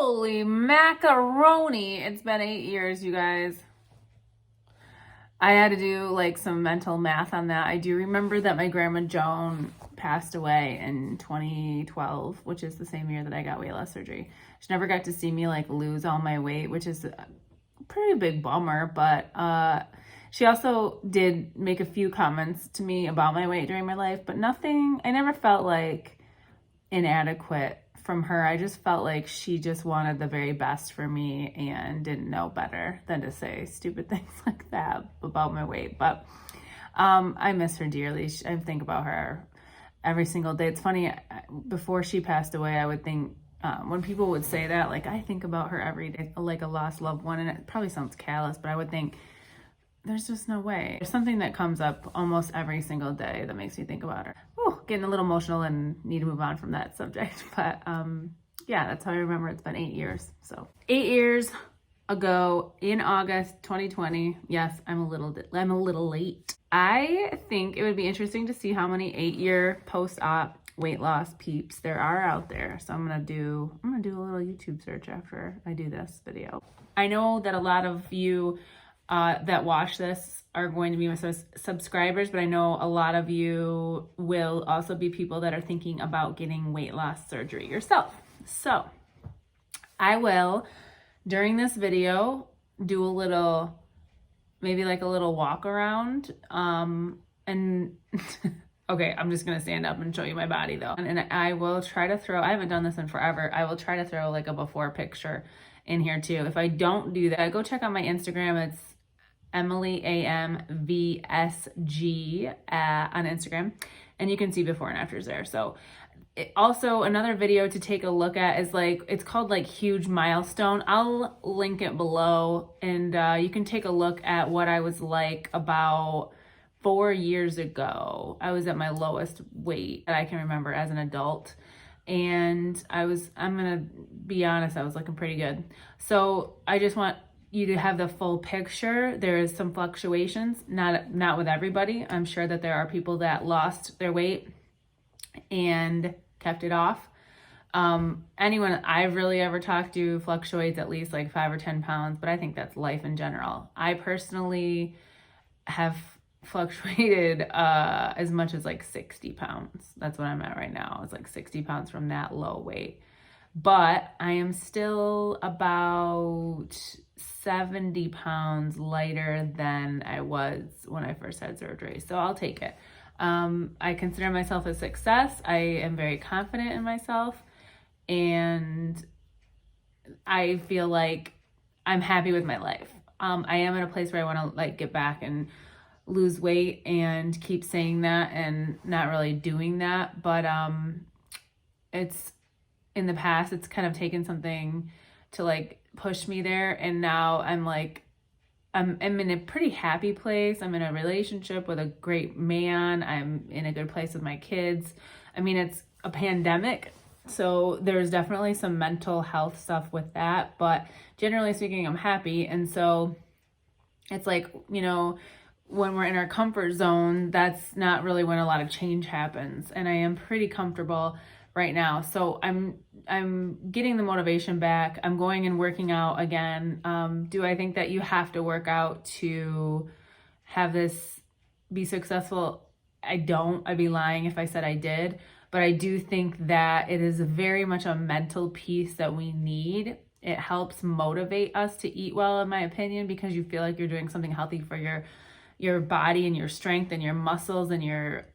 Holy macaroni. It's been 8 years, you guys. I had to do like some mental math on that. I do remember that my grandma Joan passed away in 2012, which is the same year that I got weight loss surgery. She never got to see me like lose all my weight, which is a pretty big bummer, but she also did make a few comments to me about my weight during my life, but nothing, I never felt like inadequate from her. I just felt like she just wanted the very best for me and didn't know better than to say stupid things like that about my weight. But I miss her dearly. I think about her every single day. It's funny, before she passed away, I would think, when people would say that, like, I think about her every day, like a lost loved one, and it probably sounds callous, but I would think, there's just no way. There's something that comes up almost every single day that makes me think about her. Whew, getting a little emotional and need to move on from that subject. But yeah, that's how I remember. It's been 8 years. So 8 years ago in August 2020. Yes, I'm a little late. I think it would be interesting to see how many 8-year post-op weight loss peeps there are out there. So I'm gonna do a little YouTube search after I do this video. I know that a lot of you that watch this are going to be my subscribers, but I know a lot of you will also be people that are thinking about getting weight loss surgery yourself. So I will, during this video, do a little, maybe like a little walk around, and okay, I'm just gonna stand up and show you my body though. And I will try to throw, I haven't done this in forever, I will try to throw like a before picture in here too. If I don't do that, go check out my Instagram. It's Emily AMVSG on Instagram, and you can see before and afters there. So also another video to take a look at is like, it's called like Huge Milestone. I'll link it below, and you can take a look at what I was like about 4 years ago. I was at my lowest weight that I can remember as an adult, and I'm gonna be honest, I was looking pretty good. So I just want you to have the full picture. There is some fluctuations, not with everybody. I'm sure that there are people that lost their weight and kept it off. Anyone I've really ever talked to fluctuates at least like 5 or 10 pounds, but I think that's life in general. I personally have fluctuated as much as like 60 pounds. That's what I'm at right now. It's like 60 pounds from that low weight. But I am still about 70 pounds lighter than I was when I first had surgery. So I'll take it. I consider myself a success. I am very confident in myself, and I feel like I'm happy with my life. I am in a place where I want to like get back and lose weight, and keep saying that and not really doing that. But it's, in the past, it's kind of taken something to like push me there, and now I'm in a pretty happy place. I'm in a relationship with a great man. I'm in a good place with my kids. I mean, it's a pandemic, so there's definitely some mental health stuff with that, but generally speaking, I'm happy. And so it's like, you know, when we're in our comfort zone, that's not really when a lot of change happens. And I am pretty comfortable right now. So I'm getting the motivation back. I'm going and working out again. Do I think that you have to work out to have this be successful? I don't. I'd be lying if I said I did. But I do think that it is very much a mental piece that we need. It helps motivate us to eat well, in my opinion, because you feel like you're doing something healthy for your body and your strength and your muscles and your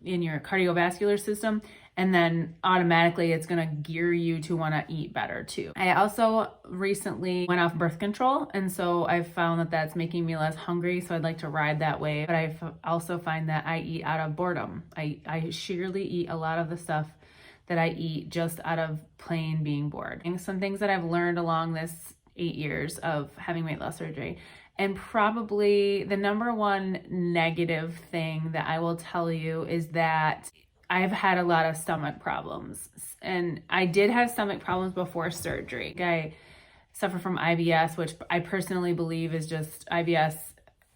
cardiovascular system. And then automatically it's gonna gear you to wanna eat better too. I also recently went off birth control, and so I've found that that's making me less hungry, so I'd like to ride that wave. But I also find that I eat out of boredom. I sheerly eat a lot of the stuff that I eat just out of plain being bored. And some things that I've learned along this 8 years of having weight loss surgery, and probably the number one negative thing that I will tell you is that I've had a lot of stomach problems, and I did have stomach problems before surgery. I suffer from IBS, which I personally believe is just, IBS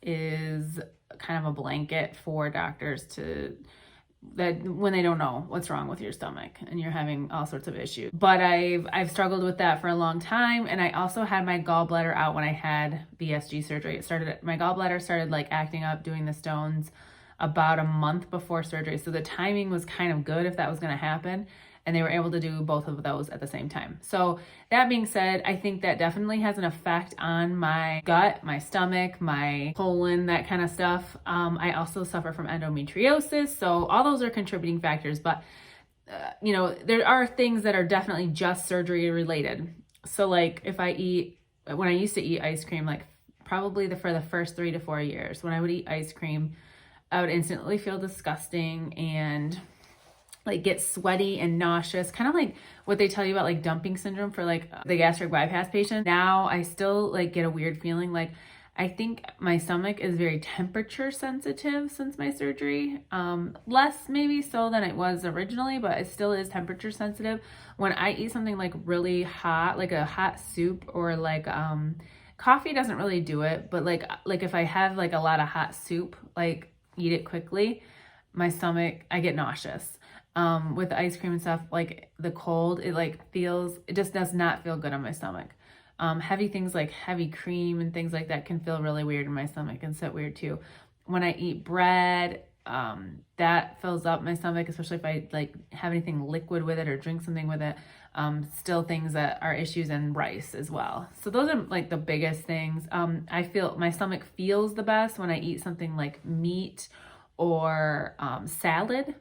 is kind of a blanket for doctors to that when they don't know what's wrong with your stomach and you're having all sorts of issues. But I've struggled with that for a long time. And I also had my gallbladder out when I had VSG surgery. My gallbladder started like acting up, doing the stones about a month before surgery. So the timing was kind of good if that was going to happen. And they were able to do both of those at the same time. So that being said, I think that definitely has an effect on my gut, my stomach, my colon, that kind of stuff. I also suffer from endometriosis. So all those are contributing factors, but you know, there are things that are definitely just surgery related. So like when I used to eat ice cream, like probably for the first 3 to 4 years, when I would eat ice cream, I would instantly feel disgusting and like get sweaty and nauseous, kind of like what they tell you about like dumping syndrome for like the gastric bypass patient. Now I still like get a weird feeling. Like I think my stomach is very temperature sensitive since my surgery. Less maybe so than it was originally, but it still is temperature sensitive. When I eat something like really hot, like a hot soup, or like coffee doesn't really do it, but like if I have like a lot of hot soup, like eat it quickly, my stomach, I get nauseous. With ice cream and stuff, like the cold, it just does not feel good on my stomach. Heavy things like heavy cream and things like that can feel really weird in my stomach and sit weird too. When I eat bread, that fills up my stomach, especially if I like have anything liquid with it or drink something with it. Still things that are issues, and rice as well. So those are like the biggest things. I feel my stomach feels the best when I eat something like meat or salad.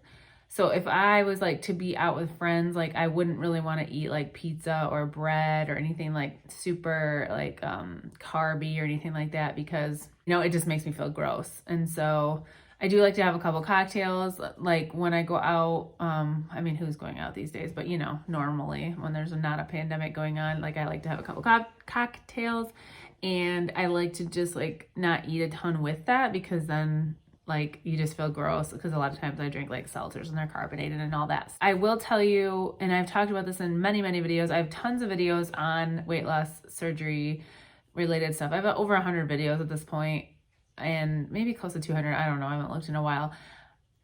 So if I was like to be out with friends, like I wouldn't really want to eat like pizza or bread or anything like super like carby or anything like that, because you know, it just makes me feel gross. And so I do like to have a couple cocktails like when I go out. I mean, who's going out these days, but you know, normally when there's not a pandemic going on, like I like to have a couple cocktails, and I like to just like not eat a ton with that, because then like you just feel gross, because a lot of times I drink like seltzers and they're carbonated and all that. I will tell you, and I've talked about this in many videos, I have tons of videos on weight loss surgery related stuff. I have over 100 videos at this point, and maybe close to 200. I don't know, I haven't looked in a while.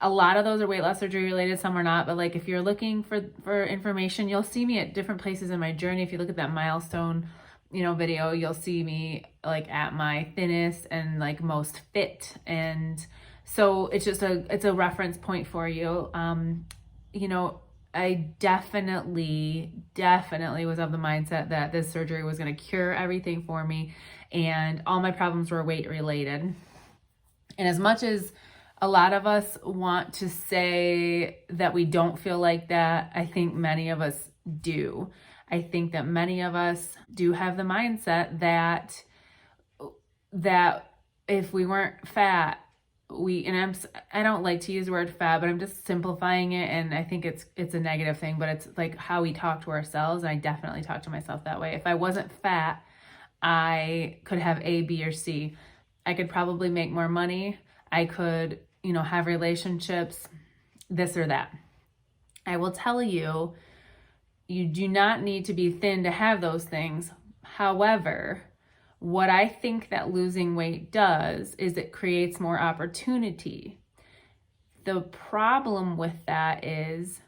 A lot of those are weight loss surgery related, some are not, but like if you're looking for information, you'll see me at different places in my journey. If you look at that milestone, you know, video, you'll see me like at my thinnest and like most fit. And so it's just it's a reference point for you. You know, I definitely was of the mindset that this surgery was going to cure everything for me, and all my problems were weight related. And as much as a lot of us want to say that we don't feel like that, I think many of us do. I think that many of us do have the mindset that if we weren't fat, I don't like to use the word fat, but I'm just simplifying it, and I think it's a negative thing, but it's like how we talk to ourselves. And I definitely talk to myself that way. If I wasn't fat, I could have A, B, or C. I could probably make more money. I could, you know, have relationships, this or that. I will tell you, you do not need to be thin to have those things. However, what I think that losing weight does is it creates more opportunity. The problem with that is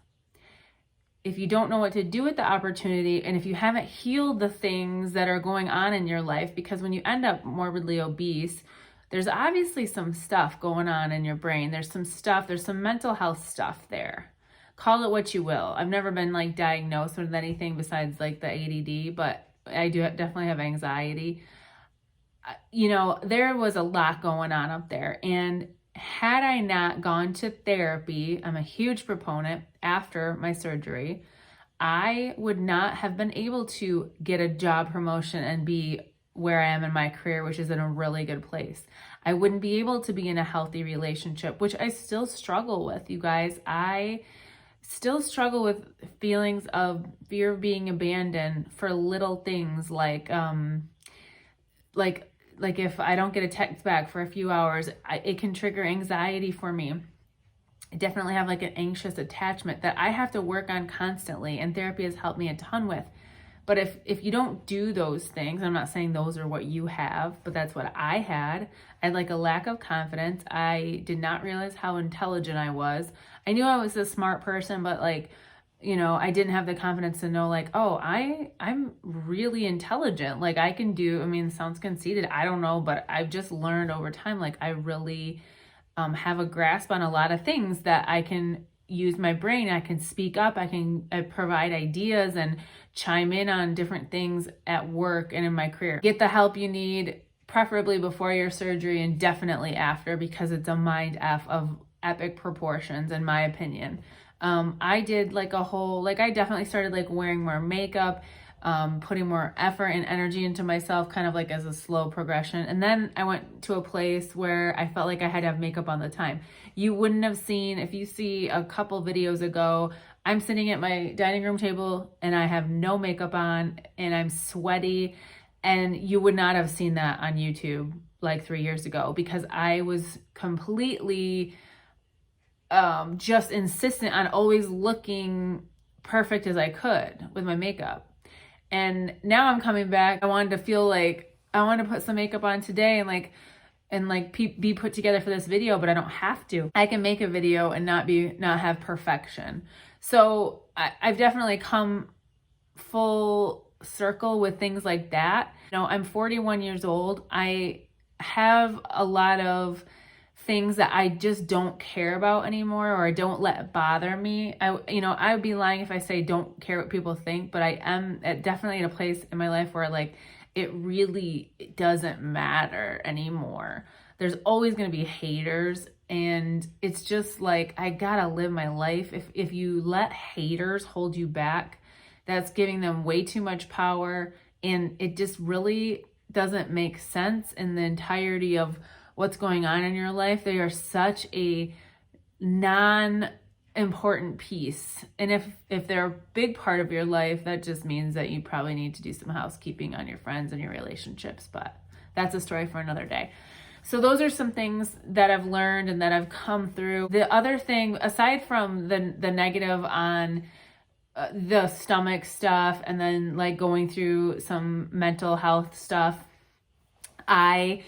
if you don't know what to do with the opportunity, and if you haven't healed the things that are going on in your life, because when you end up morbidly obese, there's obviously some stuff going on in your brain. There's some mental health stuff there. Call it what you will. I've never been like diagnosed with anything besides like the ADD, but I do definitely have anxiety. You know, there was a lot going on up there. And had I not gone to therapy, I'm a huge proponent after my surgery, I would not have been able to get a job promotion and be where I am in my career, which is in a really good place. I wouldn't be able to be in a healthy relationship, which I still struggle with, you guys. I still struggle with feelings of fear of being abandoned for little things like if I don't get a text back for a few hours, it can trigger anxiety for me. I definitely have like an anxious attachment that I have to work on constantly, and therapy has helped me a ton with. But if you don't do those things, I'm not saying those are what you have, but that's what I had. I had like a lack of confidence. I did not realize how intelligent I was. I knew I was a smart person, but like, you know, I didn't have the confidence to know like, oh, I'm really intelligent. Like I can do, I mean, it sounds conceited, I don't know, but I've just learned over time, like I really have a grasp on a lot of things, that I can use my brain, I can speak up, I can provide ideas and chime in on different things at work and in my career. Get the help you need, preferably before your surgery and definitely after, because it's a mind F of epic proportions, in my opinion. I did like a whole, like I definitely started like wearing more makeup, putting more effort and energy into myself, kind of like as a slow progression. And then I went to a place where I felt like I had to have makeup on the time. You wouldn't have seen, if you see a couple videos ago, I'm sitting at my dining room table and I have no makeup on and I'm sweaty, and you would not have seen that on YouTube like 3 years ago, because I was completely just insistent on always looking perfect as I could with my makeup. And now I'm coming back. I wanted to feel like I want to put some makeup on today and be put together for this video, but I don't have to. I can make a video and not have perfection. So I've definitely come full circle with things like that. You know, I'm 41 years old. I have a lot of things that I just don't care about anymore, or I don't let bother me. I would be lying if I say don't care what people think, but I am definitely in a place in my life where like it really doesn't matter anymore. There's always going to be haters, and it's just like I gotta live my life. If you let haters hold you back, that's giving them way too much power, and it just really doesn't make sense in the entirety of what's going on in your life. They are such a non-important piece. And if they're a big part of your life, that just means that you probably need to do some housekeeping on your friends and your relationships. But that's a story for another day. So those are some things that I've learned and that I've come through. The other thing, aside from the negative on the stomach stuff and then like going through some mental health stuff, I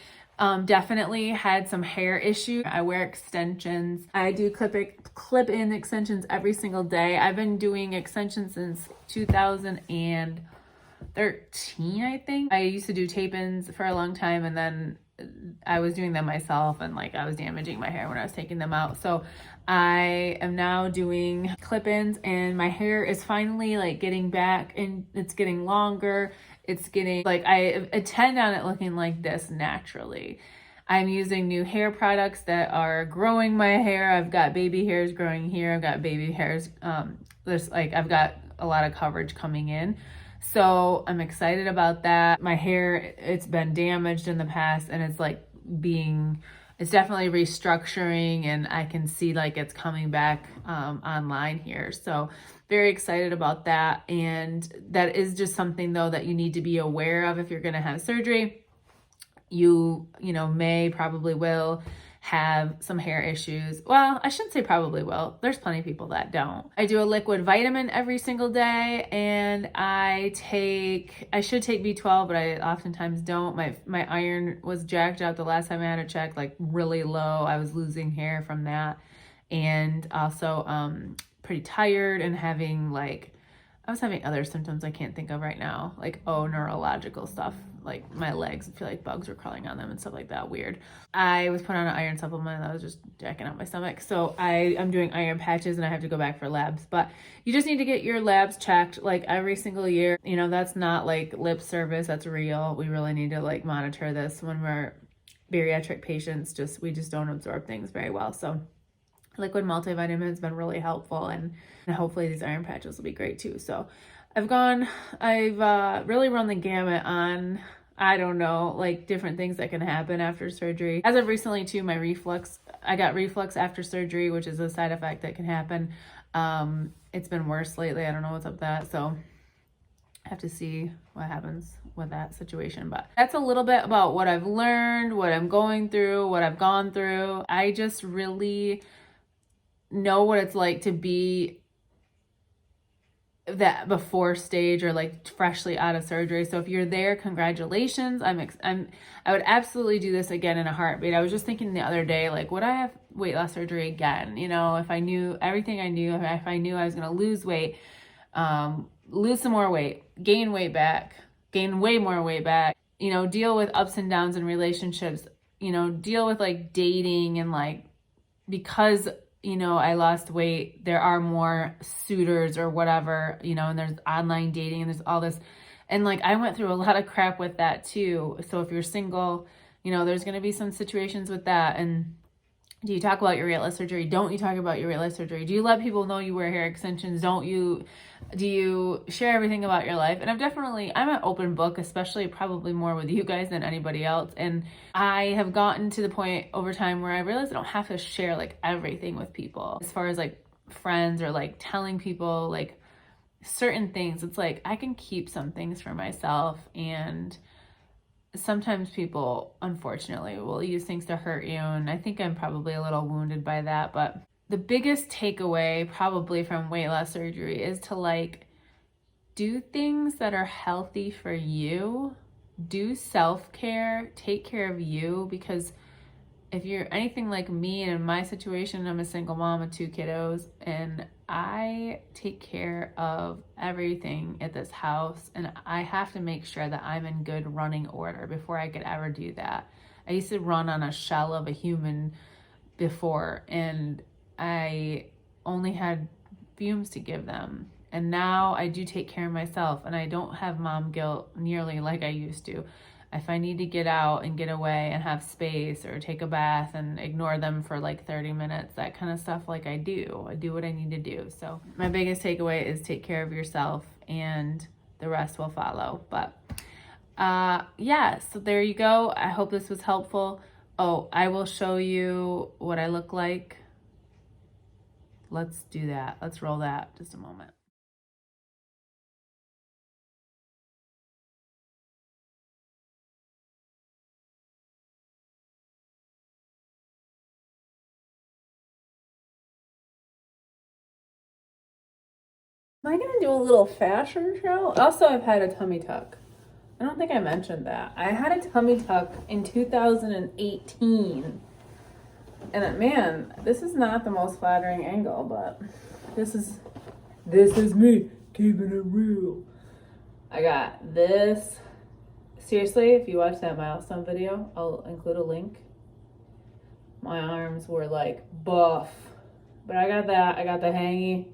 definitely had some hair issues. I wear extensions. I do clip-in extensions every single day. I've been doing extensions since 2013, I think. I used to do tape-ins for a long time, and then I was doing them myself, and like I was damaging my hair when I was taking them out. So I am now doing clip-ins, and my hair is finally like getting back, and it's getting longer. It's getting like, I intend on it looking like this naturally. I'm using new hair products that are growing my hair. I've got baby hairs growing here. I've got baby hairs. I've got a lot of coverage coming in. So I'm excited about that. My hair, it's been damaged in the past, and it's like it's definitely restructuring, and I can see like it's coming back online here. So very excited about that. And that is just something though that you need to be aware of if you're going to have surgery. You probably will have some hair issues. Well, I shouldn't say probably will. There's plenty of people that don't. I do a liquid vitamin every single day, and I should take B12, but I oftentimes don't. My iron was jacked up the last time I had it checked, like really low. I was losing hair from that. And also pretty tired and I was having other symptoms I can't think of right now, like neurological stuff. Like my legs, I feel like bugs were crawling on them and stuff like that. Weird. I was put on an iron supplement, and I was just jacking up my stomach. So I'm doing iron patches, and I have to go back for labs. But you just need to get your labs checked like every single year. That's not like lip service. That's real. We really need to like monitor this when we're bariatric patients. We just don't absorb things very well. So liquid multivitamin has been really helpful, and hopefully these iron patches will be great too. So I've really run the gamut on, I don't know, like different things that can happen after surgery. As of recently too, I got reflux after surgery, which is a side effect that can happen. It's been worse lately. I don't know what's up with that. So I have to see what happens with that situation. But that's a little bit about what I've learned, what I'm going through, what I've gone through. I just really know what it's like to be that before stage or like freshly out of surgery. So if you're there, congratulations. I would absolutely do this again in a heartbeat. I was just thinking the other day, like, would I have weight loss surgery again? You know, if I knew everything I knew, if I knew I was going to lose weight, lose some more weight, gain weight back, gain way more weight back, you know, deal with ups and downs in relationships, you know, deal with like dating and like, because you know, I lost weight, there are more suitors or whatever, you know, and there's online dating and there's all this. And like, I went through a lot of crap with that too. So if you're single, you know, there's going to be some situations with that. And do you talk about your weight loss surgery? Don't you talk about your weight loss surgery? Do you let people know you wear hair extensions? Do you share everything about your life? And I'm an open book, especially probably more with you guys than anybody else. And I have gotten to the point over time where I realize I don't have to share like everything with people as far as like friends or like telling people like certain things. It's like I can keep some things for myself, and sometimes people unfortunately will use things to hurt you, and I think I'm probably a little wounded by that. But the biggest takeaway probably from weight loss surgery is to like do things that are healthy for you, do self-care, take care of you, because if you're anything like me and in my situation, I'm a single mom of 2 kiddos, and I take care of everything at this house, and I have to make sure that I'm in good running order before I could ever do that. I used to run on a shell of a human before, and I only had fumes to give them. And now I do take care of myself, and I don't have mom guilt nearly like I used to. If I need to get out and get away and have space or take a bath and ignore them for like 30 minutes, that kind of stuff, like I do what I need to do. So my biggest takeaway is take care of yourself and the rest will follow. But yeah, so there you go. I hope this was helpful. Oh, I will show you what I look like. Let's do that. Let's roll that just a moment. Am I gonna do a little fashion show? Also, I've had a tummy tuck. I don't think I mentioned that. I had a tummy tuck in 2018. And man, this is not the most flattering angle, but this is me keeping it real. I got this. Seriously, if you watch that milestone video, I'll include a link. My arms were like buff. But I got that. I got the hangy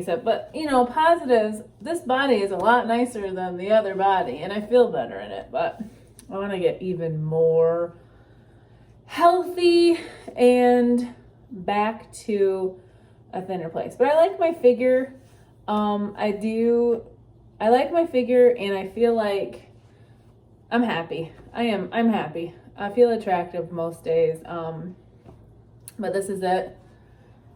set. But, you know, positives, this body is a lot nicer than the other body, and I feel better in it. But I want to get even more healthy and back to a thinner place. But I like my figure. I like my figure, and I feel like I'm happy. I'm happy. I feel attractive most days. But this is it.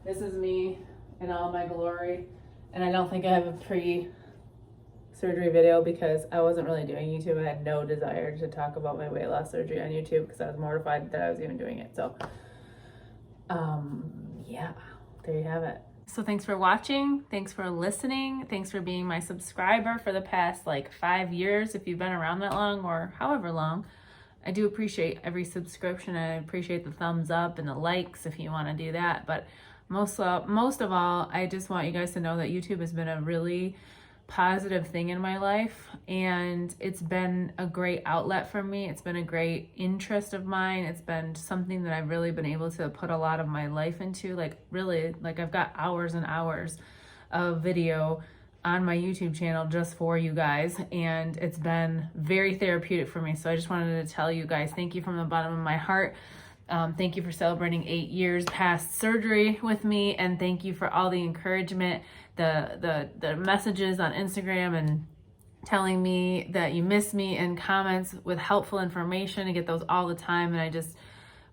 This is me in all my glory. And I don't think I have a pre-surgery video because I wasn't really doing YouTube. I had no desire to talk about my weight loss surgery on YouTube because I was mortified that I was even doing it. So, yeah, there you have it. So thanks for watching. Thanks for listening. Thanks for being my subscriber for the past like 5 years, if you've been around that long or however long. I do appreciate every subscription. I appreciate the thumbs up and the likes if you want to do that. But most of all, I just want you guys to know that YouTube has been a really positive thing in my life, and it's been a great outlet for me. It's been a great interest of mine. It's been something that I've really been able to put a lot of my life into. Like really, like I've got hours and hours of video on my YouTube channel just for you guys, and it's been very therapeutic for me. So I just wanted to tell you guys thank you from the bottom of my heart. Thank you for celebrating 8 years past surgery with me, and thank you for all the encouragement, the messages on Instagram and telling me that you miss me, and comments with helpful information. I get those all the time, and I just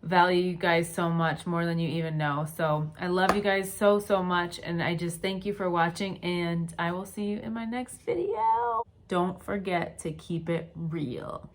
value you guys so much, more than you even know. So I love you guys so much, and I just thank you for watching, and I will see you in my next video. Don't forget to keep it real.